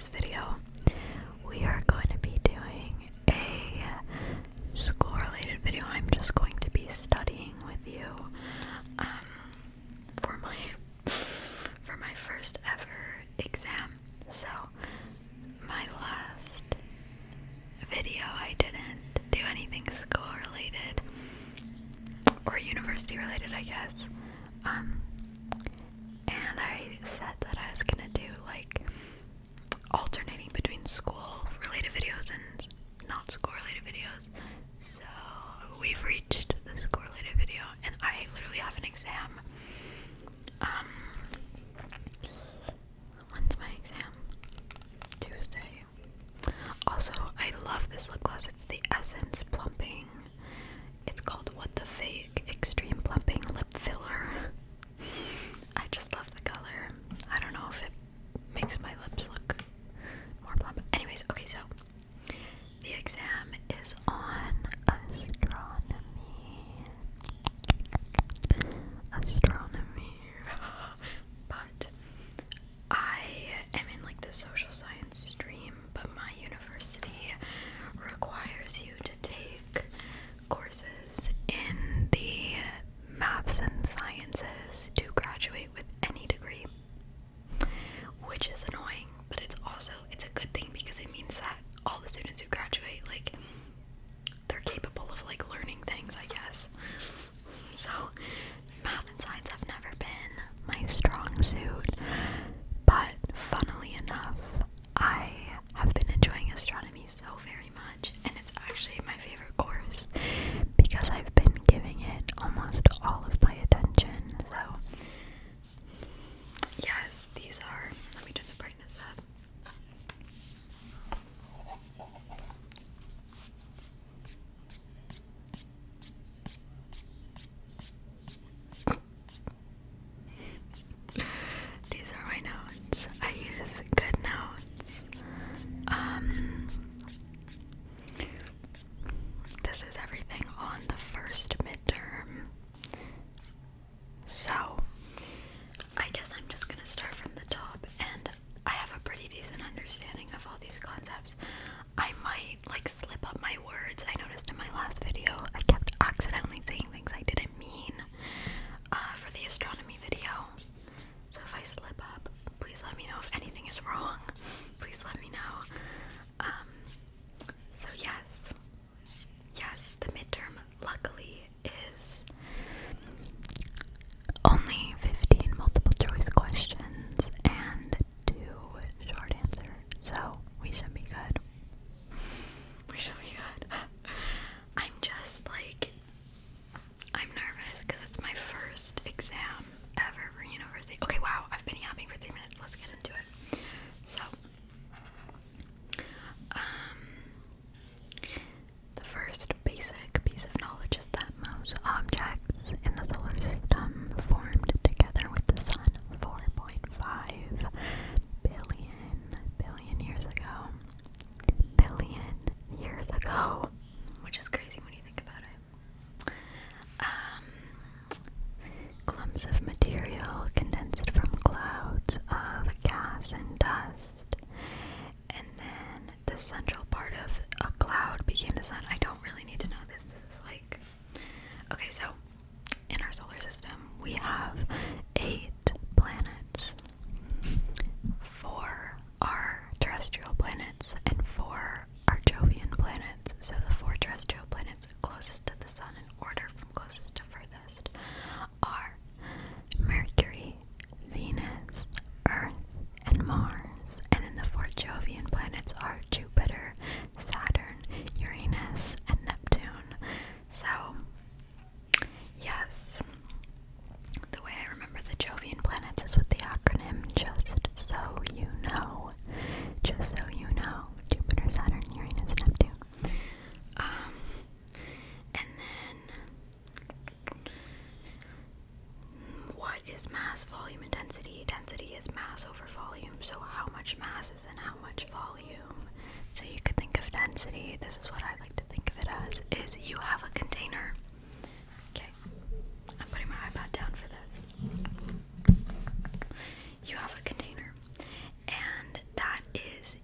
this video, we are going to be doing a school-related video. I'm just going to be studying with you for my first ever exam. So my last video, I didn't do anything school-related or university-related, I guess. And I said that I was gonna do like alternating between school-related videos and not school-related videos. So we've reached the school-related video, and I literally have an exam. When's my exam? Tuesday. Also, I love this lip gloss. It's the Essence Plumping. It's called What the Fake Extreme Plumping Lip Filler. I just love the color. I don't know if it makes my lips look more plump. Anyways, okay, so the exam is on astronomy. But I am in like the social science stream, but my university requires you to take courses in the maths and sciences to graduate with any degree, which is annoying, but it's a good thing because it means that all the students who graduate, like, they're capable of like learning things, I guess. So math and science have never been my strong suit, but funnily enough, I have been enjoying astronomy so very much, and it's actually my favorite course because I've been giving it almost all of my attention. So yes, these are, let me turn the brightness up. These are my notes. I use good notes. This is everything on the first midterm. So, I guess I'm just gonna start from the top, and I have a pretty decent understanding of all these concepts. I might like slip up my words. I noticed in my last video I kept accidentally saying things I didn't mean for the astronomy video. So if I slip up, please let me know. If anything is wrong, please let me know. So yes, the midterm luckily is only 15 multiple choice questions and 2 short answers. So we should be good. We should be good. I'm nervous because it's my first exam ever for university. Okay, wow, I've been yapping for 3 minutes. Let's get into it. So, the first basic piece of knowledge is that most objects in the solar system formed together with the sun 4.5 billion years ago. Billion years ago, which is crazy when you think about it. Clumps of material condensed from clouds of gas and dust, and then the central part of a cloud became the sun. I don't really need to know this. This is like, okay, so in our solar system we have 8 planets. 4 are terrestrial planets and 4 are Jovian planets. So the 4 terrestrial planets closest to the sun in order from closest to furthest are Mercury, Venus, Earth, and Mars. And then the 4 Jovian planets are Jupiter, Saturn, Uranus, and Neptune. So yes, the way I remember the Jovian planets is with the acronym just so you know. Just so you know. Jupiter, Saturn, Uranus, Neptune. And then what is mass, volume, and density? Density is mass over volume. So how much mass is in how much volume? So you could think of density, this is what I like to think of it as, is you have a container. Okay, I'm putting my iPad down for this. You have a container, and that is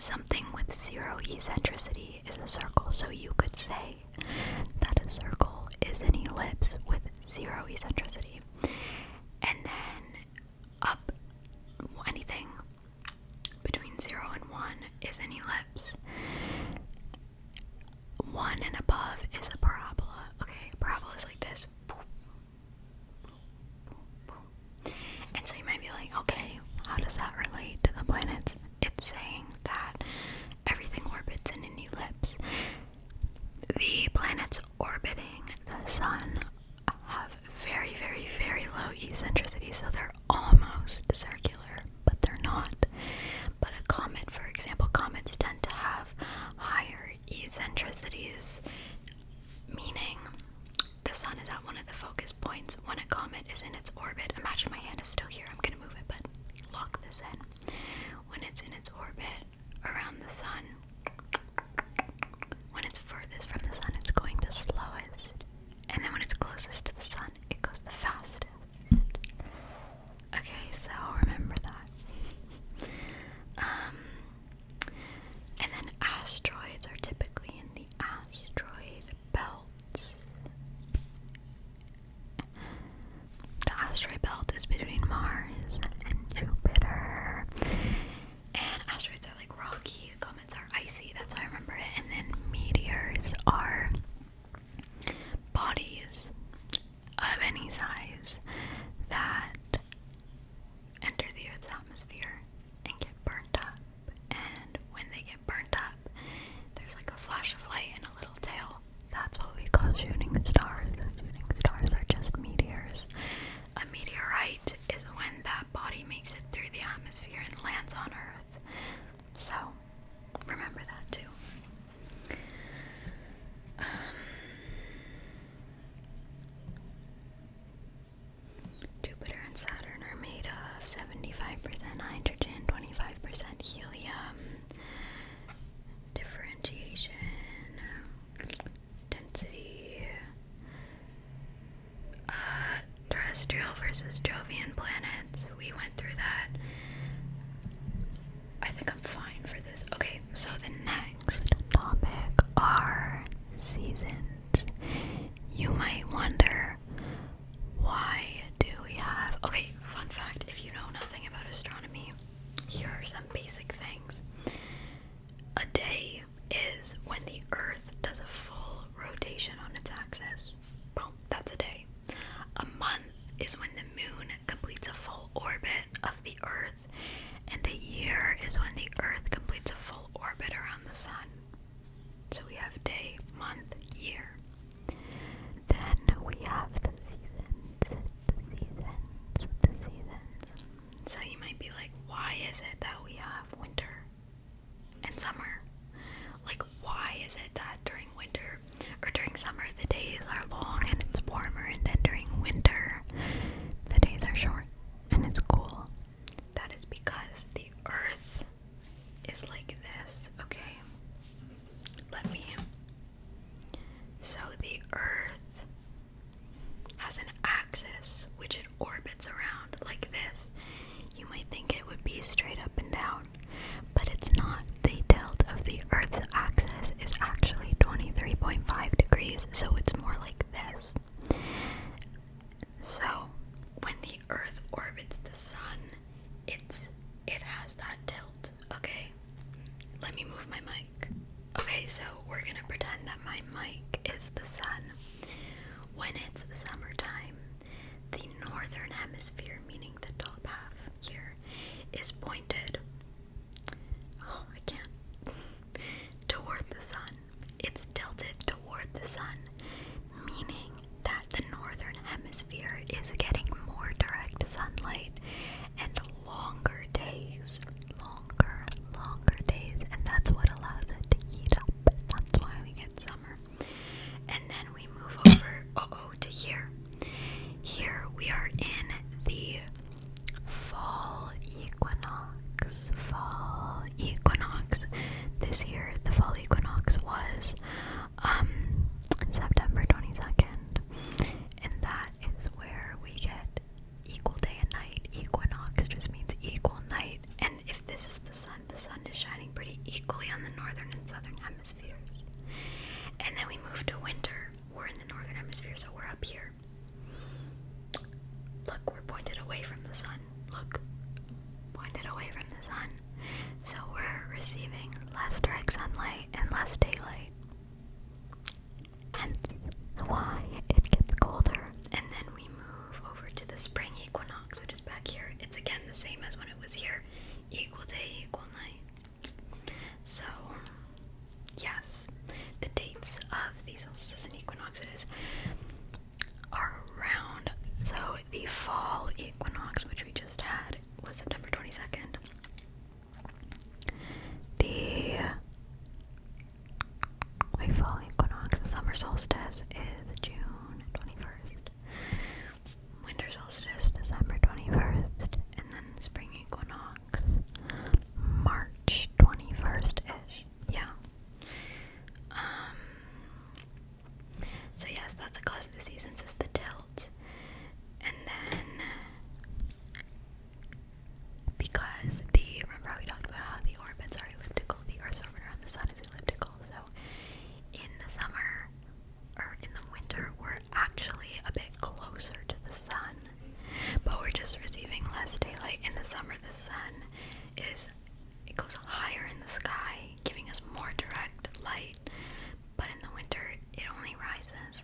something with zero eccentricity is a circle. So you could say that a circle is an ellipse with zero eccentricity. And then up, anything between 0 and 1 is an ellipse. 1 and above is a parabola. Okay, a parabola is like this. And so you might be like, okay, how does that relate to the planets? It's saying that everything orbits in an ellipse. The planets orbiting the sun have very, very, very low eccentricity, so they're almost circular, but they're not. But a comet, for example, comets tend to have higher eccentricities, meaning the sun is at one of the focus points when a comet is in its orbit. Imagine my hand is still here, I'm gonna move it, but lock this in. When it's in its orbit around the sun, when it's furthest from the sun, it's going the slowest. And then when it's closest to the sun, it goes the fastest. Okay, so remember that. And then asteroids are typically in the asteroid belts. The asteroid belt is between Mars and Jupiter. And asteroids are like rocky, comets are icy, that's how I remember it. And then meteors are bodies of any size that enter the Earth's atmosphere and get burnt up. And when they get burnt up, there's like a flash of light and a little tail. That's what we call shooting stars. Shooting stars are just meteors. A meteorite is when that body makes it through the atmosphere and lands on Earth. So, remember that too. Jupiter and Saturn are made of 75% hydrogen, 25% helium. Differentiation, density, terrestrial versus Jovian planets. We went through that. I think I'm fine for this. Okay, so the next topic are seasons. You might wonder, why do we have... Okay, fun fact, if you know nothing about astronomy, here are some basic things. A day is when the Earth does a full rotation on its axis. Boom, that's a day. A month is when the moon completes a full orbit of the Earth, and a year is when the Earth completes a full orbit around the sun. So we have day, month, year. Then we have the seasons. So you might be like, why is it that we have winter and summer? Like, why is it that during winter or during summer the days are long and it's warmer, and then during winter the days are short and it's cool? That is because the Earth is like this, okay? So the Earth has an axis which it orbits around like this. You might think it would be straight up and down, but it's not. The tilt of the Earth's axis is actually 23.5 degrees, so it's more like this. So when the Earth orbits the sun, it has that tilt, okay? Let me move my mic. Okay, so we're gonna pretend that my mic is the sun. When it's summertime, the northern hemisphere, meaning the top half here, is pointed, toward the sun. It's tilted toward the sun, meaning that the northern hemisphere is getting more direct sunlight and longer days, and that's what allows it to heat up. That's why we get summer. And then we move over, to here. Here we are in the move to winter, we're in the northern hemisphere, so we're up here. Look, we're pointed away from the sun. Look, pointed away from the sun. So we're receiving less direct sunlight and less daylight. Hence why it gets colder. And then we move over to the spring equinox, which is back here. It's again the same as when it was here. Equal day, equal night. So, yes, the dates of these solstices and equinoxes are around. So the fall equinox, which we just had, was September 22nd. The fall equinox, the summer solstice, is June 21st. Winter solstice, December 21st. And then spring equinox, March 21st-ish. Yeah. So yes, that's a cause of the seasons, is the tilt. And then, because remember how we talked about how the orbits are elliptical, the Earth's orbit around the sun is elliptical, so in the summer, or in the winter, we're actually a bit closer to the sun, but we're just receiving less daylight. In the summer, the sun it goes higher in the sky, giving us more direct light, but in the winter, it only rises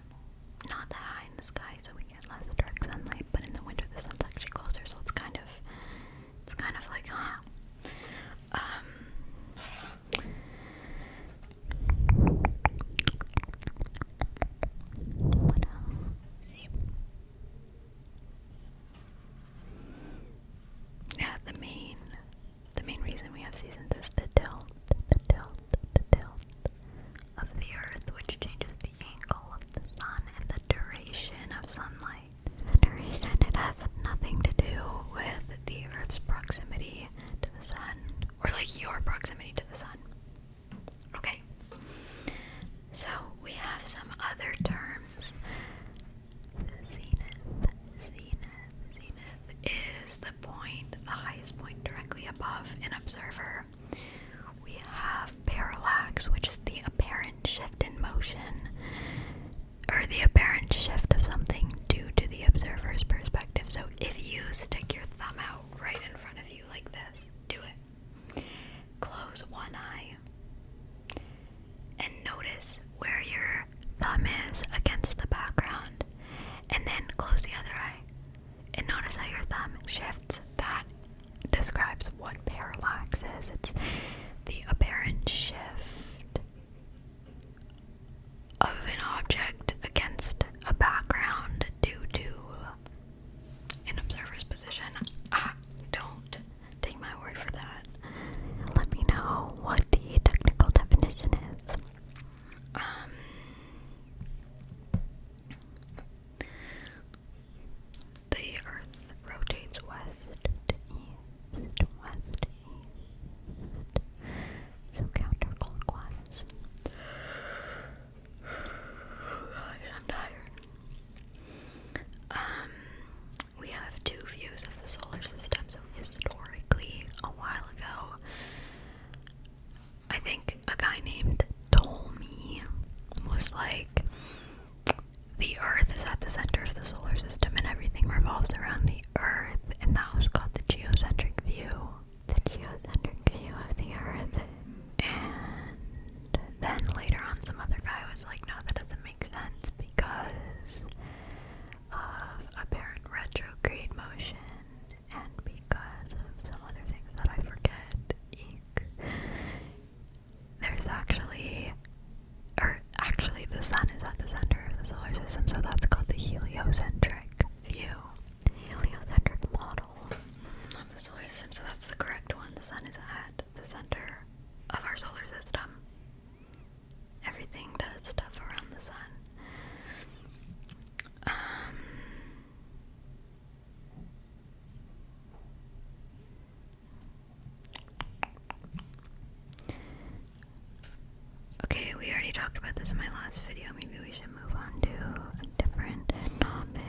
not that high in the sky, so we get less direct sunlight, but in the winter, the sun's actually closer, so it's kind of like, what else? Yeah, the main reason we have seasons is the tilt of the Earth, which changes the angle of the sun and the duration of sunlight. The duration, it has nothing to do with the Earth's proximity to the sun, or like your proximity to the sun. Okay, so we have some other terms. The zenith is the highest point directly above an observer. We have parallax, which is the apparent shift in motion, or the apparent shift of something due to the observer's perspective. So if you stick your thumb out right in front of you like this, do it. Close one eye and notice where your thumb is against the background, and then close the other eye and notice how your thumb shifts. That describes what parallax is. It's the apparent shift of an object against a background due to an observer's position. Don't take my word for that. Let me know what the technical definition is. The Earth rotates west to east, so counterclockwise. I'm tired. We have two views of the solar system. So historically, a while ago, I think a guy named Ptolemy was like, the Earth is at the center of the solar system and everything revolves around the Earth, and that was called the geocentric view. The geocentric view of the Earth. And then later on, some other guy was like, no, that doesn't make sense because of apparent retrograde motion and because of some other things that I forget. There's actually the sun is at the center of the solar system, so that's called the heliocentric view. Heliocentric model of the solar system, so that's the correct one. The sun is at the center of our solar system. Everything does stuff around the sun. Okay, we already talked about this in my last video. Maybe we should move on to a different topic.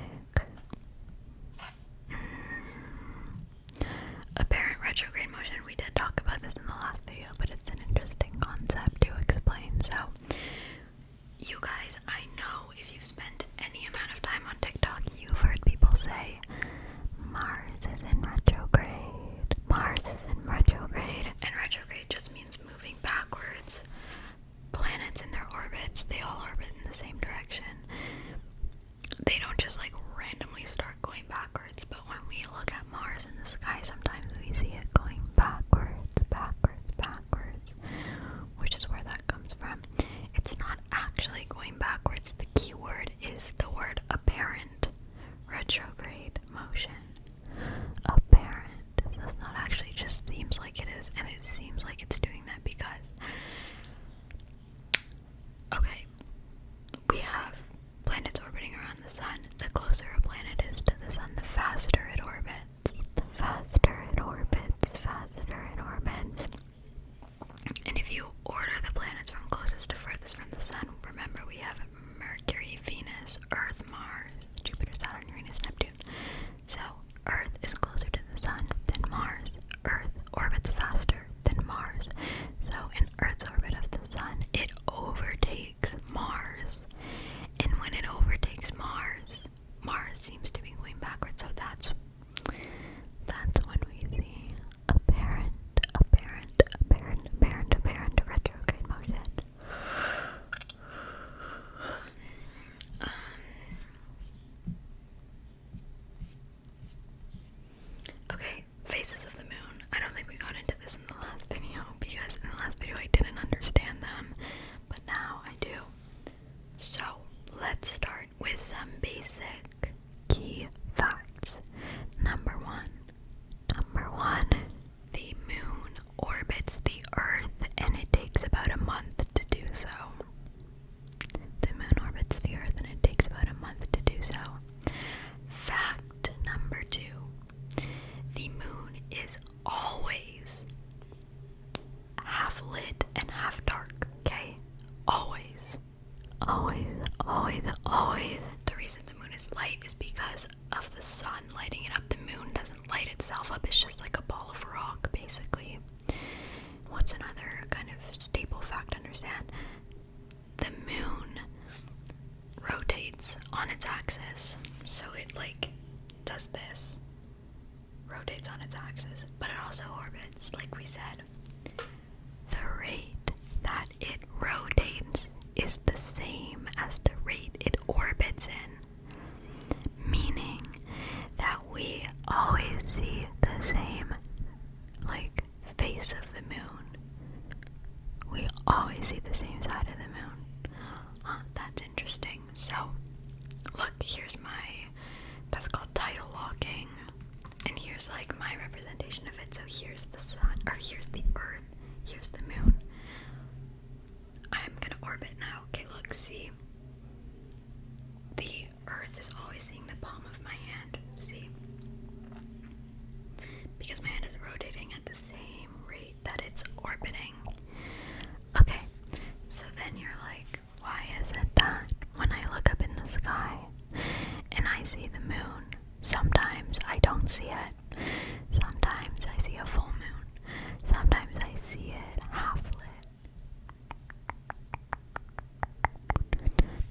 because of the sun lighting it up. The moon doesn't light itself up, it's just like a ball of rock, basically. What's another kind of staple fact to understand? The moon rotates on its axis, so it like does this, rotates on its axis, but it also orbits, like we said. The rate that it rotates is the same as the rate it orbits in, meaning that we always see the same like face of the moon. We always see the same side of the moon. That's interesting. So look, here's that's called tidal locking, and here's like my representation of it. So here's the sun, or here's the earth, here's the moon. I'm gonna orbit now. Okay, look, see, the earth is always seeing the palm of my hand, see, because my hand is rotating at the same rate that it's orbiting. Okay, so then you're like, why is it that when I look up in the sky and I see the moon, sometimes I don't see it, sometimes I see a full moon, sometimes I see it half lit?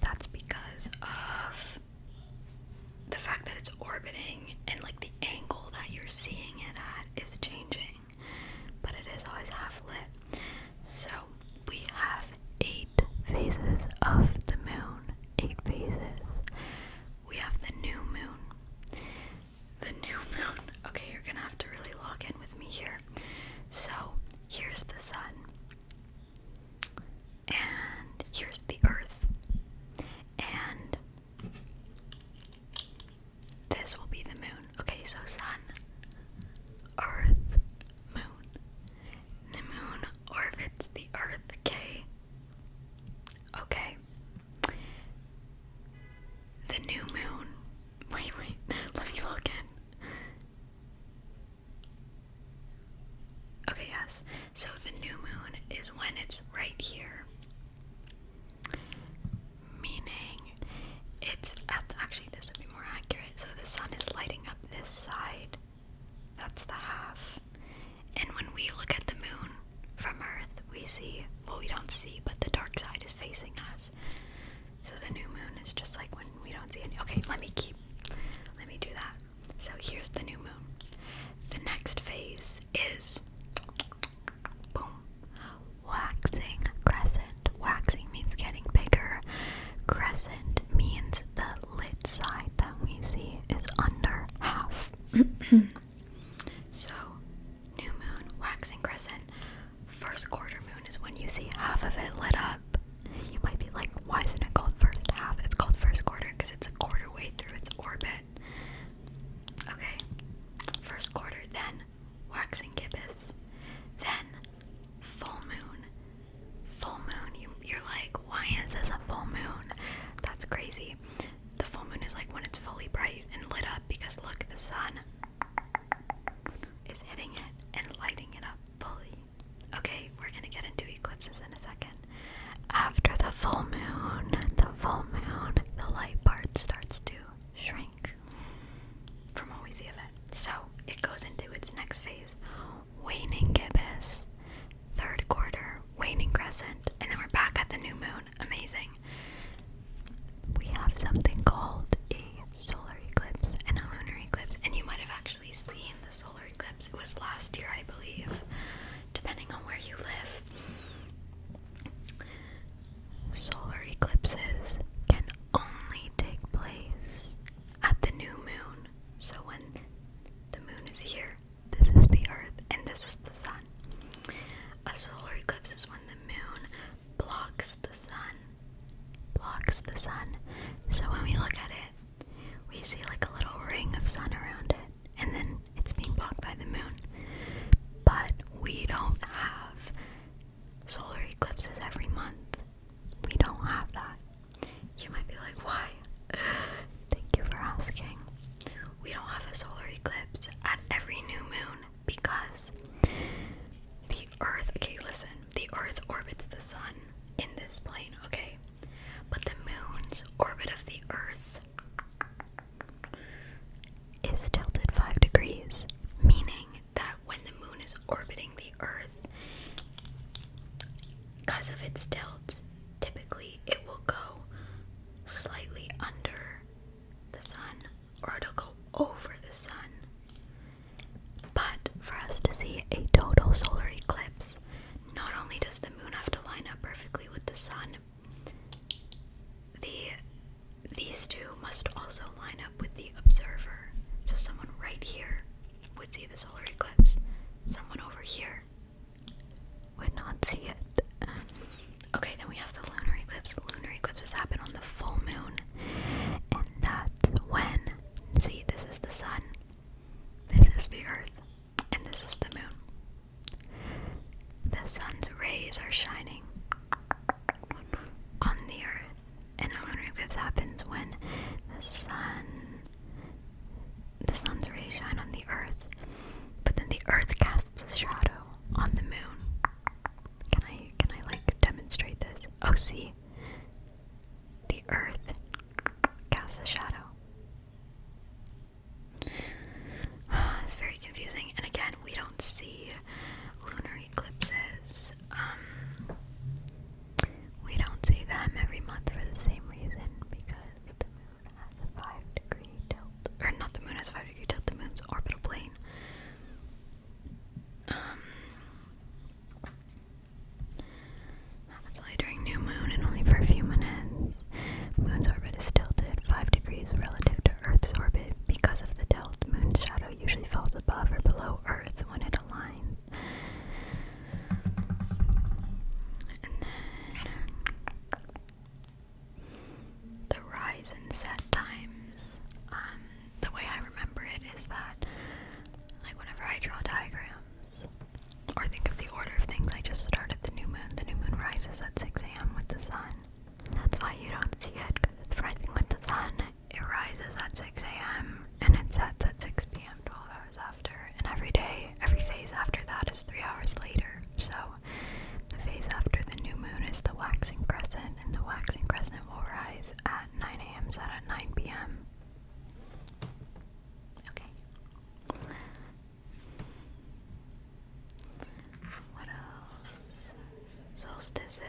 That's because of the fact that it's orbiting, and like the angle that you're seeing it at is changing, but it is always half lit. So we have 8 phases of the moon. 8 phases. We have the new moon. The new moon. Okay, you're gonna have to really log in with me here. So here's the sun, and here's the earth, and this will be the moon. Okay, so sun, earth, moon. The moon orbits the earth, okay? Okay. The new moon. Wait, let me log in. Okay, yes. So the new moon is when it's right here. Meaning it's actually, this would be more accurate. So the sun is lighting up this side. That's the half. And when we look at the moon from Earth, we see, well, we don't see, but the dark side is facing us. So the new moon is just like when we don't see any. Okay, let me do that. So here's the new moon. The next phase is, boom, waxing crescent. Waxing means getting bigger. Crescent means the lit side that we see is under half. So, new moon, waxing crescent. First quarter moon is when you see half of it lit up. You might be like, why isn't it called first half? It's called first quarter because it's a quarter way through its orbit. Okay, first quarter, then waxing gibbous, then full moon. Full moon, you're like, why is this a full moon? That's crazy. The full moon is like when it's fully bright and lit up, because look, the sun is hitting it and lighting it up fully. Okay, we're gonna get into eclipses in a second. After the full moon, the light part starts to shrink from what we see of it. So it goes into its next phase, waning gibbous, third quarter, waning crescent, and then we're back at the new moon. Amazing. We have something called a solar eclipse and a lunar eclipse, and you might have actually seen the solar eclipse. It was last year, I believe, depending on where you live. Solar eclipses can only take place at the new moon. So when the moon is here, this is the earth and this is the sun. A solar eclipse is when the moon blocks the sun. So when we look at it, we see like a little ring of sun around it, and then it's being blocked by the moon. But we don't have solar eclipses every month. We don't have that. You might be like, why? Thank you for asking. We don't have a solar eclipse at every new moon because the earth, okay, listen, the earth orbits the sun in this plane, okay? But the moon's orbit of the earth tilts, typically it will go slightly under the sun, or it'll go over the sun. But for us to see a total solar eclipse, not only does the moon have to line up perfectly with the sun, these two must also line up with the observer. So someone right here would see the solar eclipse. Someone over here would not see it. Okay, then we have the lunar eclipse. Lunar eclipses happen on the full moon. And that's when, see, this is the sun, this is the earth, and this is the moon. The sun's rays are shining on the earth, and a lunar eclipse happens when the sun's rays shine on the earth, but then the earth casts a shadow on the moon. Can I like demonstrate this? Oh, see, the earth casts a shadow. It's very confusing, and again, we don't see lunar eclipses. We don't see them every month for the same reason, because the moon has a 5-degree tilt. Or not the moon has a 5-degree tilt, the moon's orbital plane. That's only during new moon and only for a few minutes. Moon's orbit is tilted 5 degrees relative to Earth's orbit. Because of the tilt, moon's shadow usually falls above or below Earth when it aligns. And then the rise and set times. The way I remember it is that, like, whenever I draw diagrams or think of the order of things, I just start at the new moon. The new moon rises at 6 a.m. with the sun. That's why you don't see it, because it's rising with the sun. It rises at 6 a.m. and it sets at 6 p.m. 12 hours after. And every day, every phase after that is 3 hours later. So the phase after the new moon is the waxing crescent, and the waxing crescent will rise at 9 a.m. set at 9 p.m. Okay. What else? Solstices.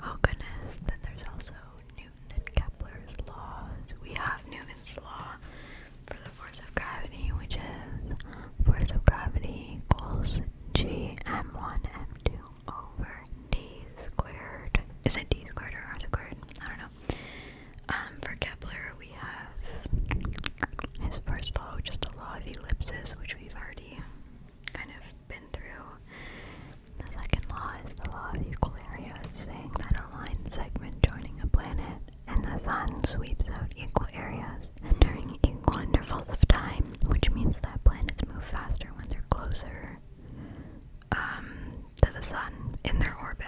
Oh goodness, then there's also Newton and Kepler's laws. We have Newton's law for the force of gravity, which is force of gravity equals G m1 m2 over d squared. Is it d squared or r squared? I don't know. For Kepler, we have his first law, which is the law of ellipses, which we've already kind of been through. The second law is the law of equal areas, saying that a line segment joining a planet and the sun sweeps out equal areas during equal intervals of time, which means that planets move faster when they're closer to the sun in their orbit.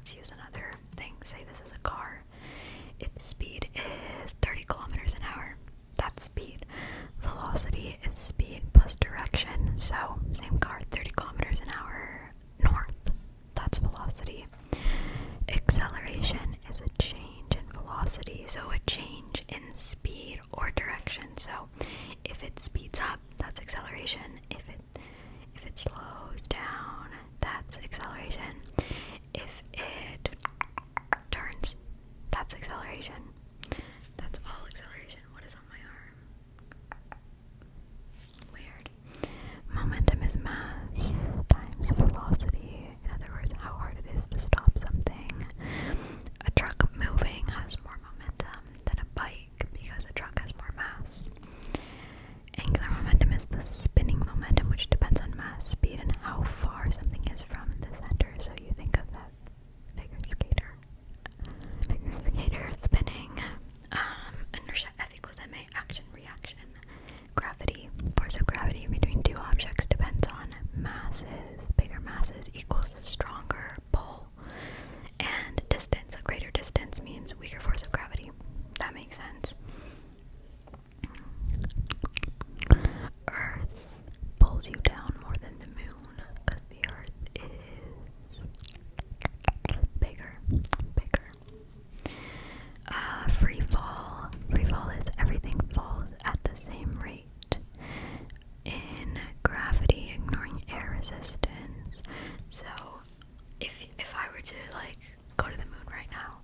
let's use another thing. Say this is a car. Its speed is 30 kilometers an hour. That's speed. Velocity is speed plus direction. So, same car, 30 kilometers an hour north. That's velocity. Acceleration is a change in velocity. So, a change in speed or direction. So, if it speeds up, that's acceleration. If it slows down, that's acceleration. If it turns, that's acceleration. That's all acceleration. What is on my arm? Weird. Momentum is mass times velocity. In other words, how hard it is to stop something. A truck moving has more momentum than a bike because a truck has more mass. Angular momentum is the spinning momentum, which depends on mass, speed, and how far something is from the center. So you think of that figure skater. Figure skater spinning. Inertia F equals ma, action, reaction. Gravity, force of gravity between two objects depends on masses. Bigger masses equals stronger pull. And distance, a greater distance means weaker force of gravity. That makes sense. Earth pulls you down more than the moon because the Earth is bigger. Free fall. Free fall is everything falls at the same rate. In gravity, ignoring air resistance. So, if I were to like go to the moon right now,